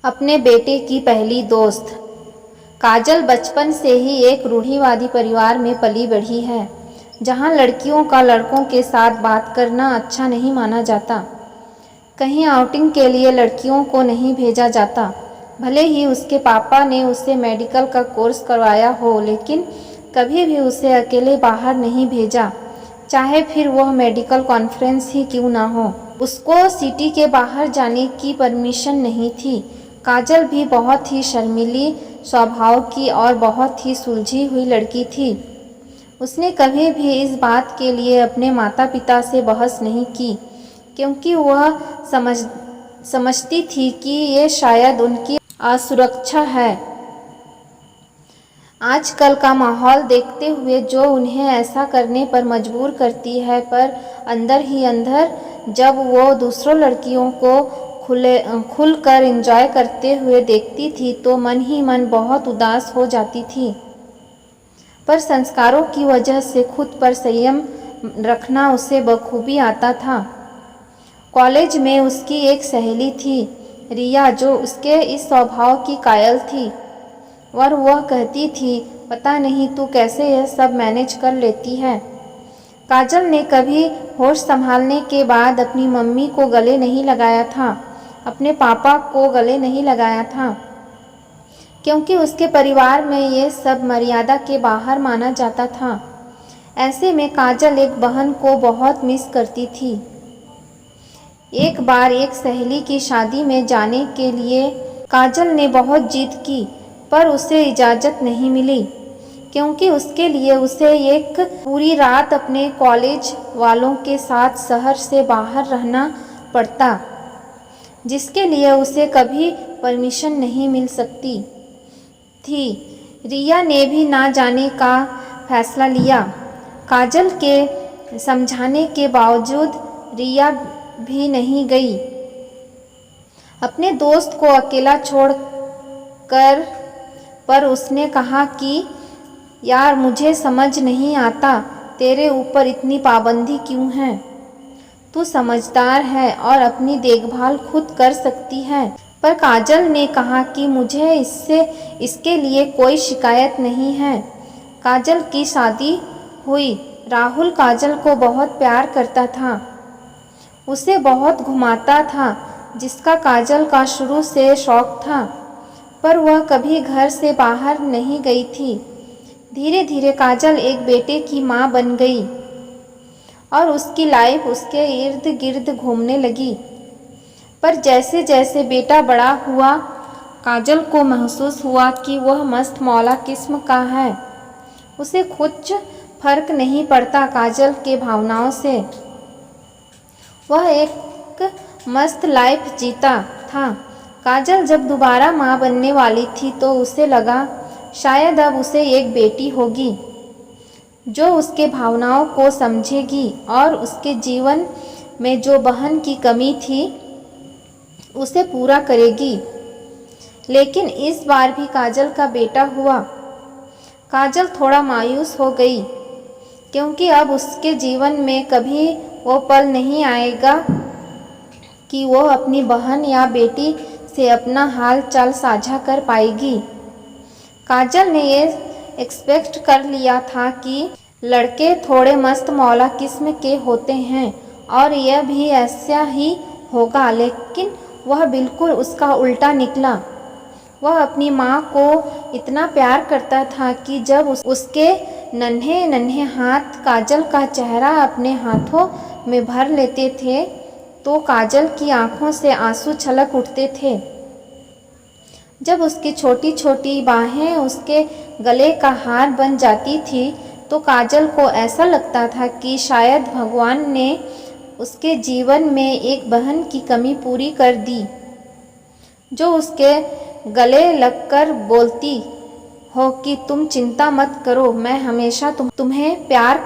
अपने बेटे की पहली दोस्त। काजल बचपन से ही एक रूढ़िवादी परिवार में पली बढ़ी है, जहां लड़कियों का लड़कों के साथ बात करना अच्छा नहीं माना जाता। कहीं आउटिंग के लिए लड़कियों को नहीं भेजा जाता। भले ही उसके पापा ने उसे मेडिकल का कोर्स करवाया हो, लेकिन कभी भी उसे अकेले बाहर नहीं भेजा, चाहे फिर वह मेडिकल कॉन्फ्रेंस ही क्यों ना हो। उसको सिटी के बाहर जाने की परमिशन नहीं थी। काजल भी बहुत ही शर्मीली स्वभाव की और बहुत ही सुलझी हुई लड़की थी। उसने कभी भी इस बात के लिए अपने माता पिता से बहस नहीं की, क्योंकि वह समझती थी कि ये शायद उनकी असुरक्षा है। आजकल का माहौल देखते हुए जो उन्हें ऐसा करने पर मजबूर करती है, पर अंदर ही अंदर जब वो दूसरों लड़कियों को खुलकर एंजॉय करते हुए देखती थी तो मन ही मन बहुत उदास हो जाती थी। पर संस्कारों की वजह से खुद पर संयम रखना उसे बखूबी आता था। कॉलेज में उसकी एक सहेली थी, रिया, जो उसके इस स्वभाव की कायल थी। और वह कहती थी, पता नहीं तू कैसे यह सब मैनेज कर लेती है। काजल ने कभी होश संभालने के बाद अपनी मम्मी को गले नहीं लगाया था, अपने पापा को गले नहीं लगाया था, क्योंकि उसके परिवार में ये सब मर्यादा के बाहर माना जाता था। ऐसे में काजल एक बहन को बहुत मिस करती थी। एक बार एक सहेली की शादी में जाने के लिए काजल ने बहुत जिद की, पर उसे इजाज़त नहीं मिली, क्योंकि उसके लिए उसे एक पूरी रात अपने कॉलेज वालों के साथ शहर से बाहर रहना पड़ता, जिसके लिए उसे कभी परमिशन नहीं मिल सकती थी। रिया ने भी ना जाने का फैसला लिया। काजल के समझाने के बावजूद रिया भी नहीं गई। अपने दोस्त को अकेला छोड़कर, पर उसने कहा कि यार, मुझे समझ नहीं आता तेरे ऊपर इतनी पाबंदी क्यों है। तू समझदार है और अपनी देखभाल खुद कर सकती है। पर काजल ने कहा कि मुझे इसके लिए कोई शिकायत नहीं है। काजल की शादी हुई। राहुल काजल को बहुत प्यार करता था, उसे बहुत घुमाता था, जिसका काजल का शुरू से शौक था, पर वह कभी घर से बाहर नहीं गई थी। धीरे धीरे काजल एक बेटे की माँ बन गई और उसकी लाइफ उसके इर्द गिर्द घूमने लगी। पर जैसे जैसे बेटा बड़ा हुआ, काजल को महसूस हुआ कि वह मस्त मौला किस्म का है। उसे कुछ फर्क नहीं पड़ता काजल के भावनाओं से। वह एक मस्त लाइफ जीता था। काजल जब दोबारा माँ बनने वाली थी तो उसे लगा शायद अब उसे एक बेटी होगी जो उसके भावनाओं को समझेगी और उसके जीवन में जो बहन की कमी थी उसे पूरा करेगी। लेकिन इस बार भी काजल का बेटा हुआ। काजल थोड़ा मायूस हो गई, क्योंकि अब उसके जीवन में कभी वो पल नहीं आएगा कि वो अपनी बहन या बेटी से अपना हाल चाल साझा कर पाएगी। काजल ने ये एक्सपेक्ट कर लिया था कि लड़के थोड़े मस्त मौला किस्म के होते हैं और यह भी ऐसा ही होगा, लेकिन वह बिल्कुल उसका उल्टा निकला। वह अपनी माँ को इतना प्यार करता था कि जब उसके नन्हे नन्हे हाथ काजल का चेहरा अपने हाथों में भर लेते थे तो काजल की आंखों से आंसू छलक उठते थे। जब उसकी छोटी छोटी बाहें उसके गले का हार बन जाती थी तो काजल को ऐसा लगता था कि शायद भगवान ने उसके जीवन में एक बहन की कमी पूरी कर दी, जो उसके गले लगकर बोलती हो कि तुम चिंता मत करो, मैं हमेशा तुम्हें प्यार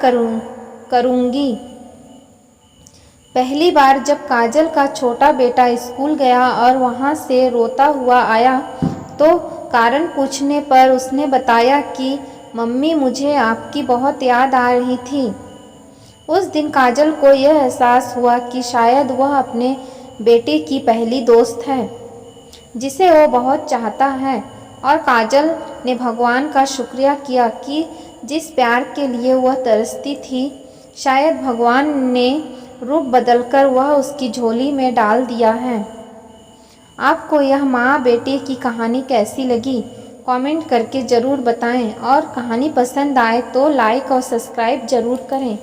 करूँगी। पहली बार जब काजल का छोटा बेटा स्कूल गया और वहाँ से रोता हुआ आया तो कारण पूछने पर उसने बताया कि मम्मी, मुझे आपकी बहुत याद आ रही थी। उस दिन काजल को यह एहसास हुआ कि शायद वह अपने बेटे की पहली दोस्त है। जिसे वो बहुत चाहता है। और काजल ने भगवान का शुक्रिया किया कि जिस प्यार के लिए वह तरसती थी, शायद भगवान ने रूप बदलकर वह उसकी झोली में डाल दिया है। आपको यह माँ बेटे की कहानी कैसी लगी? कमेंट करके ज़रूर बताएं और कहानी पसंद आए तो लाइक और सब्सक्राइब ज़रूर करें।